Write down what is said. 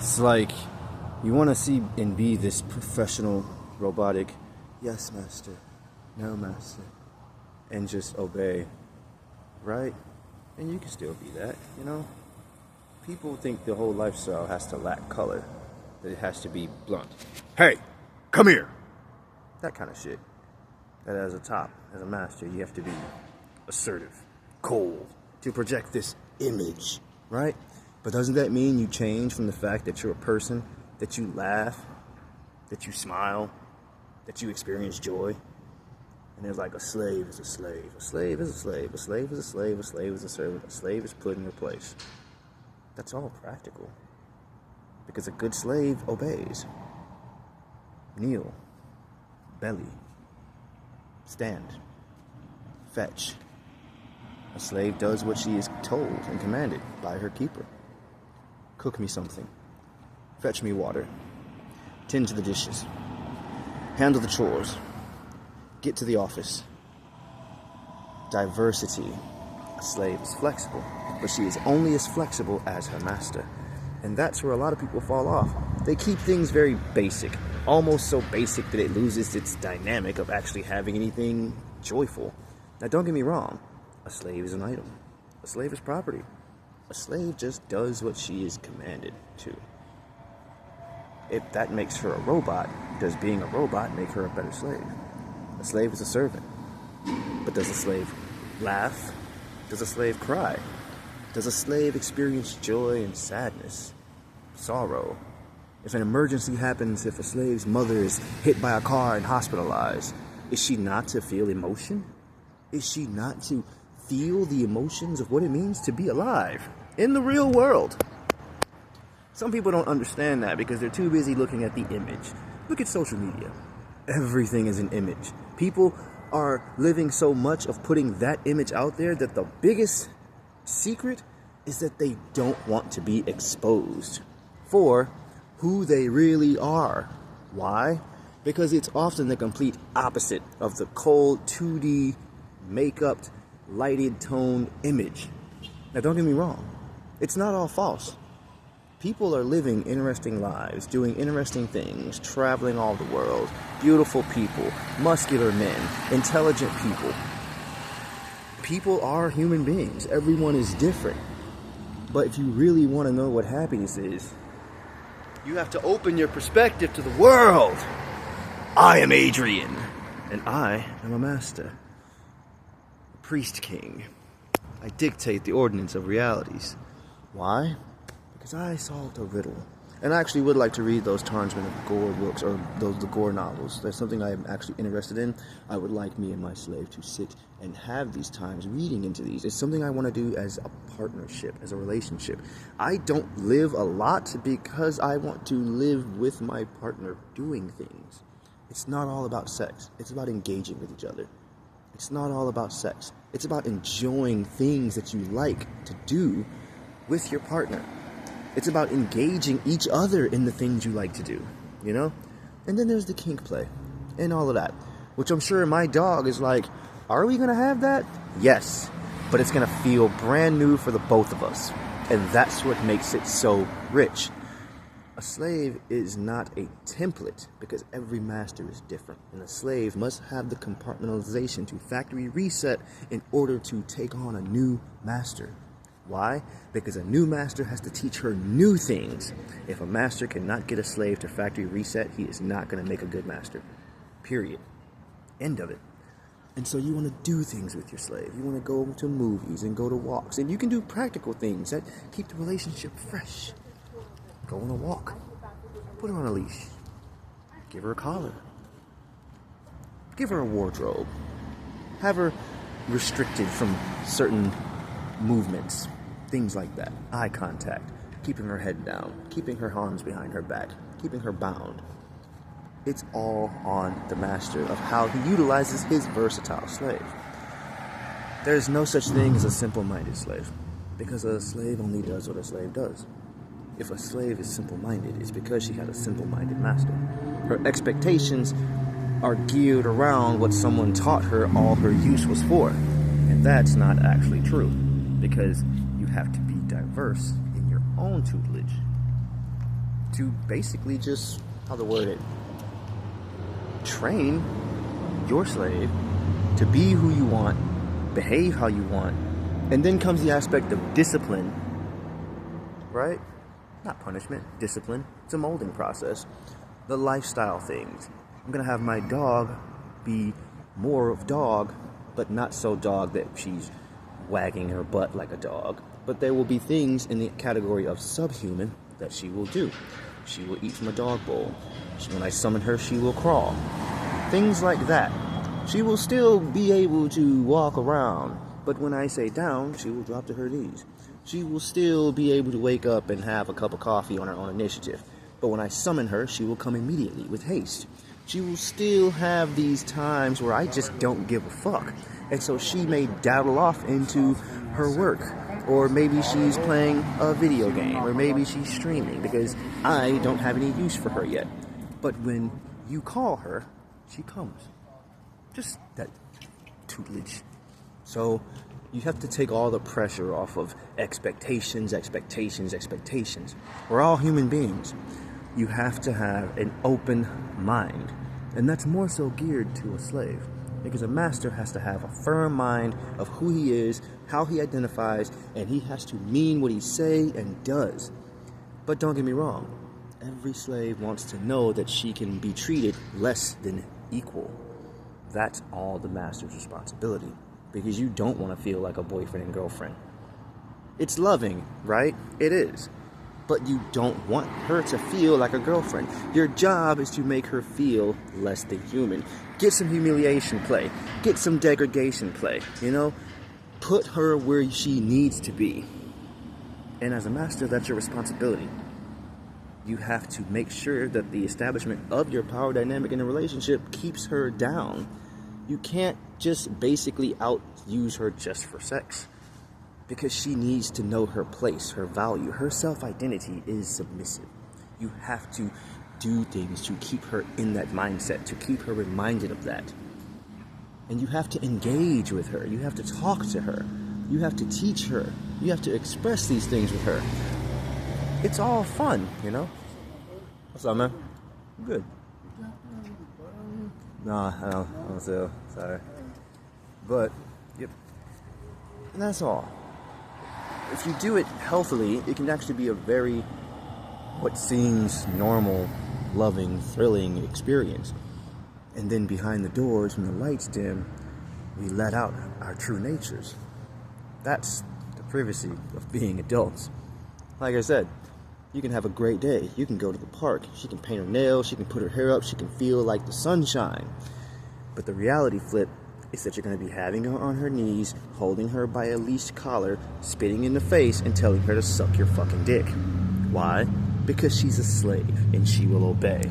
It's like you want to see and be this professional, robotic, yes, master, no, master, and just obey, right? And you can still be that, you know? People think the whole lifestyle has to lack color, that it has to be blunt. Hey, come here! That kind of shit. That as a master, you have to be assertive, cold, to project this image, right? But doesn't that mean you change from the fact that you're a person, that you laugh, that you smile, that you experience joy? And there's like a slave is a slave, a slave is a slave, a slave is a slave, a slave is a servant, a slave is put in your place. That's all practical. Because a good slave obeys. Kneel, belly, stand, fetch. A slave does what she is told and commanded by her keeper. Cook me something. Fetch me water. Tend to the dishes. Handle the chores. Get to the office. Diversity. A slave is flexible, but she is only as flexible as her master. And that's where a lot of people fall off. They keep things very basic, almost so basic that it loses its dynamic of actually having anything joyful. Now, don't get me wrong. A slave is an item. A slave is property. A slave just does what she is commanded to. If that makes her a robot, does being a robot make her a better slave? A slave is a servant. But does a slave laugh? Does a slave cry? Does a slave experience joy and sadness, sorrow? If an emergency happens, if a slave's mother is hit by a car and hospitalized, is she not to feel emotion? Is she not to feel the emotions of what it means to be alive in the real world? Some people don't understand that because they're too busy looking at the image. Look at social media. Everything is an image. People are living so much of putting that image out there that the biggest secret is that they don't want to be exposed for who they really are. Why? Because it's often the complete opposite of the cold 2D make-up lighted toned image. Now don't get me wrong, it's not all false. People are living interesting lives, doing interesting things, traveling all the world, beautiful people, muscular men, intelligent people. People are human beings. Everyone is different. But if you really want to know what happiness is, you have to open your perspective to the world. I am Adrian, and I am a master. Priest King. I dictate the ordinance of realities. Why? Because I solved a riddle. And I actually would like to read those Tarnsman of Gore books, or the Gore novels. That's something I am actually interested in. I would like me and my slave to sit and have these times reading into these. It's something I want to do as a partnership, as a relationship. I don't live a lot because I want to live with my partner doing things. It's not all about sex. It's about engaging with each other. It's not all about sex. It's about enjoying things that you like to do with your partner. It's about engaging each other in the things you like to do, you know? And then there's the kink play and all of that, which I'm sure my dog is like, are we going to have that? Yes, but it's going to feel brand new for the both of us. And that's what makes it so rich. A slave is not a template because every master is different. And a slave must have the compartmentalization to factory reset in order to take on a new master. Why? Because a new master has to teach her new things. If a master cannot get a slave to factory reset, he is not going to make a good master. Period. End of it. And so you want to do things with your slave. You want to go to movies and go to walks. And you can do practical things that keep the relationship fresh. Go on a walk. Put her on a leash. Give her a collar. Give her a wardrobe. Have her restricted from certain movements. Things like that. Eye contact. Keeping her head down. Keeping her arms behind her back. Keeping her bound. It's all on the master of how he utilizes his versatile slave. There's no such thing as a simple-minded slave. Because a slave only does what a slave does. If a slave is simple-minded, it's because she had a simple-minded master. Her expectations are geared around what someone taught her all her use was for. And that's not actually true. Because you have to be diverse in your own tutelage. to basically just, how to word it, train your slave to be who you want, behave how you want. And then comes the aspect of discipline, right? Not punishment, discipline. It's a molding process. The lifestyle things. I'm gonna have my dog be more of dog, but not so dog that she's wagging her butt like a dog. But there will be things in the category of subhuman that she will do. She will eat from a dog bowl. When I summon her, she will crawl. Things like that. She will still be able to walk around, but when I say down, she will drop to her knees. She will still be able to wake up and have a cup of coffee on her own initiative. But when I summon her, she will come immediately with haste. She will still have these times where I just don't give a fuck. And so she may dabble off into her work. Or maybe she's playing a video game. Or maybe she's streaming because I don't have any use for her yet. But when you call her, she comes. Just that tutelage. So you have to take all the pressure off of expectations. We're all human beings. You have to have an open mind. And that's more so geared to a slave. Because a master has to have a firm mind of who he is, how he identifies, and he has to mean what he say and does. But don't get me wrong. Every slave wants to know that she can be treated less than equal. That's all the master's responsibility. Because you don't want to feel like a boyfriend and girlfriend. It's loving, right? It is. But you don't want her to feel like a girlfriend. Your job is to make her feel less than human. Get some humiliation play. Get some degradation play, you know? Put her where she needs to be. And as a master, that's your responsibility. You have to make sure that the establishment of your power dynamic in a relationship keeps her down. You can't just basically outuse her just for sex. Because she needs to know her place, her value. Her self-identity is submissive. You have to do things to keep her in that mindset, to keep her reminded of that. And you have to engage with her. You have to talk to her. You have to teach her. You have to express these things with her. It's all fun, you know? What's up, man? I'm good. Nah, I don't feel. Sorry. But, yep. And that's all. If you do it healthily, it can actually be a very, what seems normal, loving, thrilling experience. And then behind the doors, when the lights dim, we let out our true natures. That's the privacy of being adults. Like I said, you can have a great day. You can go to the park. She can paint her nails. She can put her hair up. She can feel like the sunshine. But the reality flip is that you're going to be having her on her knees, holding her by a leashed collar, spitting in the face, and telling her to suck your fucking dick. Why? Because she's a slave, and she will obey.